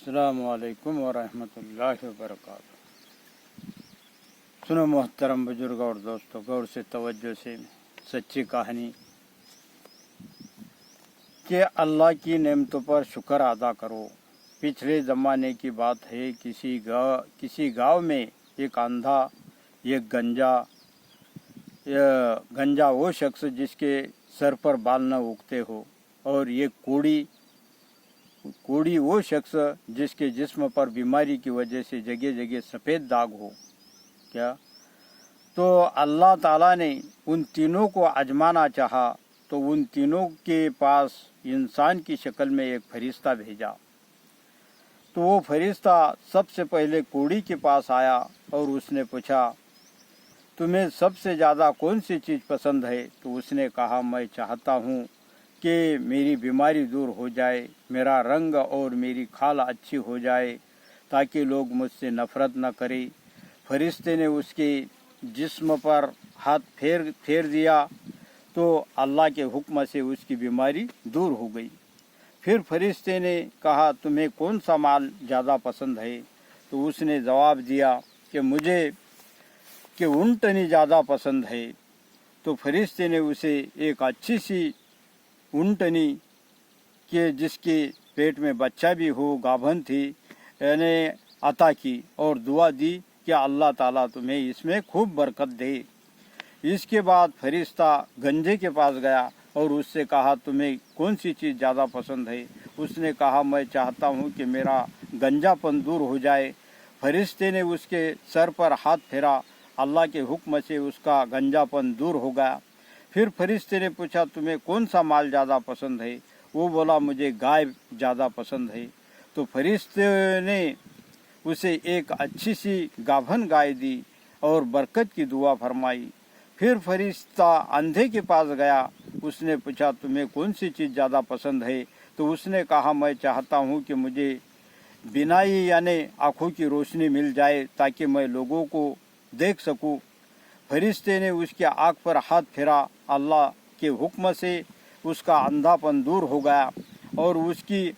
अस्सलाम वालेकुम वरहमतुल्लाहि वबरकातुहू। सुनो मोहतरम बुजुर्ग और दोस्तों, गौर से तवज्जो से सच्ची कहानी कि अल्लाह की नेमतों पर शुक्र अदा करो। पिछले ज़माने की बात है, किसी गांव में एक अंधा, एक गंजा वो शख्स जिसके सर पर बाल न उगते हो, और एक कोढ़ी वो शख्स जिसके जिस्म पर बीमारी की वजह से जगह जगह सफ़ेद दाग हो। क्या तो अल्लाह ताला ने उन तीनों को आजमाना चाहा तो उन तीनों के पास इंसान की शक्ल में एक फरिश्ता भेजा। तो वो फरिश्ता सबसे पहले कोढ़ी के पास आया और उसने पूछा, तुम्हें सबसे ज़्यादा कौन सी चीज़ पसंद है? तो उसने कहा, मैं चाहता हूँ कि मेरी बीमारी दूर हो जाए, मेरा रंग और मेरी खाल अच्छी हो जाए, ताकि लोग मुझसे नफ़रत न करें। फरिश्ते ने उसके जिस्म पर हाथ फेर दिया तो अल्लाह के हुक्म से उसकी बीमारी दूर हो गई। फिर फरिश्ते ने कहा, तुम्हें कौन सा माल ज़्यादा पसंद है? तो उसने जवाब दिया कि मुझे ऊँटनी ज़्यादा पसंद है। तो फरिश्ते ने उसे एक अच्छी सी ऊँटनी के जिसके पेट में बच्चा भी हो, गाभन थी, यानी अता की और दुआ दी कि अल्लाह ताला तुम्हें इसमें खूब बरकत दे। इसके बाद फरिश्ता गंजे के पास गया और उससे कहा, तुम्हें कौन सी चीज़ ज़्यादा पसंद है? उसने कहा, मैं चाहता हूँ कि मेरा गंजापन दूर हो जाए। फरिश्ते ने उसके सर पर हाथ फेरा, अल्लाह के हुक्म से उसका गंजापन दूर हो गया। फिर फरिश्ते ने पूछा, तुम्हें कौन सा माल ज़्यादा पसंद है? वो बोला, मुझे गाय ज़्यादा पसंद है। तो फरिश्ते ने उसे एक अच्छी सी गाभन गाय दी और बरकत की दुआ फरमाई। फिर फरिश्ता अंधे के पास गया, उसने पूछा, तुम्हें कौन सी चीज़ ज़्यादा पसंद है? तो उसने कहा, मैं चाहता हूँ कि मुझे बिनाई यानी आँखों की रोशनी मिल जाए, ताकि मैं लोगों को देख सकूँ। फरिश्ते ने उसकी आँख पर हाथ फेरा, अल्लाह के हुक्म से उसका अंधापन दूर हो गया और उसकी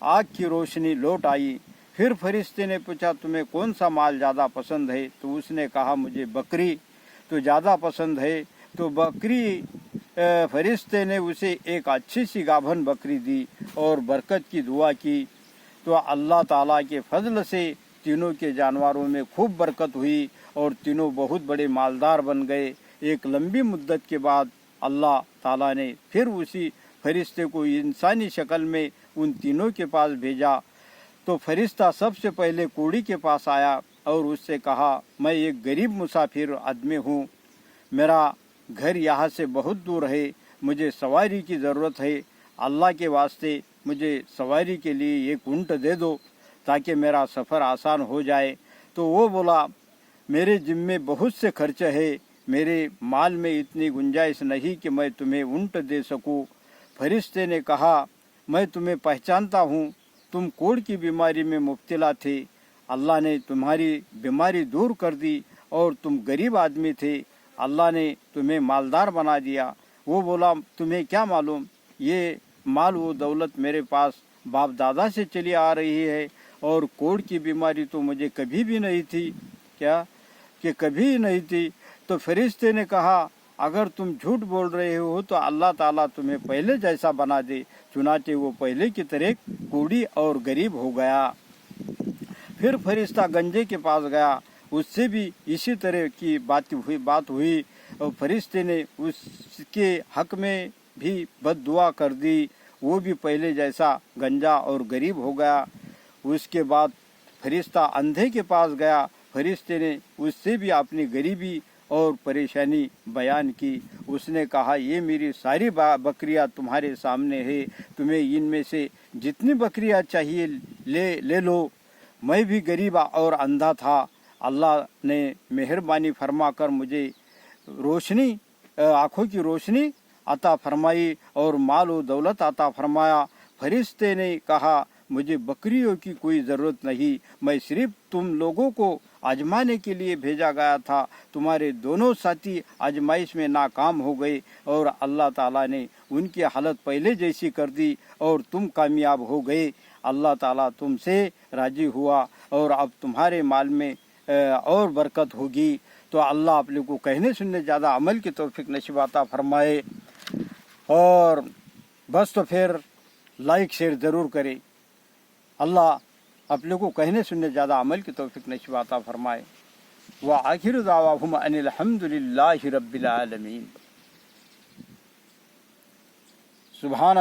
आँख की रोशनी लौट आई। फिर फरिश्ते ने पूछा, तुम्हें कौन सा माल ज़्यादा पसंद है? तो उसने कहा, मुझे बकरी तो ज़्यादा पसंद है। तो फरिश्ते ने उसे एक अच्छी सी गाभन बकरी दी और बरकत की दुआ की। तो अल्लाह ताला के फजल से तीनों के जानवरों में खूब बरकत हुई और तीनों बहुत बड़े मालदार बन गए। एक लंबी मुद्दत के बाद अल्लाह ताला ने फिर उसी फरिश्ते को इंसानी शक्ल में उन तीनों के पास भेजा। तो फरिश्ता सबसे पहले कोढ़ी के पास आया और उससे कहा, मैं एक गरीब मुसाफिर आदमी हूँ, मेरा घर यहाँ से बहुत दूर है, मुझे सवारी की ज़रूरत है, अल्लाह के वास्ते मुझे सवारी के लिए एक ऊँट दे दो ताकि मेरा सफ़र आसान हो जाए। तो वो बोला, मेरे जिम्मे बहुत से खर्च है, मेरे माल में इतनी गुंजाइश नहीं कि मैं तुम्हें ऊँट दे सकूं। फरिश्ते ने कहा, मैं तुम्हें पहचानता हूँ, तुम कोढ़ की बीमारी में मुब्तला थे, अल्लाह ने तुम्हारी बीमारी दूर कर दी और तुम गरीब आदमी थे, अल्लाह ने तुम्हें मालदार बना दिया। वो बोला, तुम्हें क्या मालूम, ये माल वो दौलत मेरे पास बाप दादा से चली आ रही है, और कोढ़ की बीमारी तो मुझे कभी भी नहीं थी। क्या कि कभी नहीं थी। तो फरिश्ते ने कहा, अगर तुम झूठ बोल रहे हो तो अल्लाह ताला तुम्हें पहले जैसा बना दे। चुनाचे वो पहले की तरह कोढ़ी और गरीब हो गया। फिर फरिश्ता गंजे के पास गया, उससे भी इसी तरह की बात हुई और फरिश्ते ने उसके हक में भी बद्दुआ कर दी, वो भी पहले जैसा गंजा और गरीब हो गया। उसके बाद फरिश्ता अंधे के पास गया, फरिश्ते ने उससे भी अपनी गरीबी और परेशानी बयान की। उसने कहा, ये मेरी सारी बकरियां तुम्हारे सामने है, तुम्हें इनमें से जितनी बकरियां चाहिए ले लो। मैं भी गरीब और अंधा था, अल्लाह ने मेहरबानी फरमा कर मुझे रोशनी, आँखों की रोशनी अता फरमाई और माल व दौलत अता फरमाया। फरिश्ते ने कहा, मुझे बकरियों की कोई ज़रूरत नहीं, मैं सिर्फ तुम लोगों को आजमाने के लिए भेजा गया था। तुम्हारे दोनों साथी आजमाइश में नाकाम हो गए और अल्लाह ताला ने उनकी हालत पहले जैसी कर दी और तुम कामयाब हो गए। اللہ تعالیٰ تم سے راضی ہوا اور اب تمہارے مال میں اور برکت ہوگی. تو اللہ آپ لوگوں کو کہنے سننے زیادہ عمل کی توفیق نصیب عطا فرمائے. اور بس تو پھر لائک شیئر ضرور کرے. اللہ آپ لوگوں کو کہنے سننے زیادہ عمل کی توفیق نصیب عطا فرمائے. وآخر دعواہم ان الحمد للہ رب العالمین. سبحان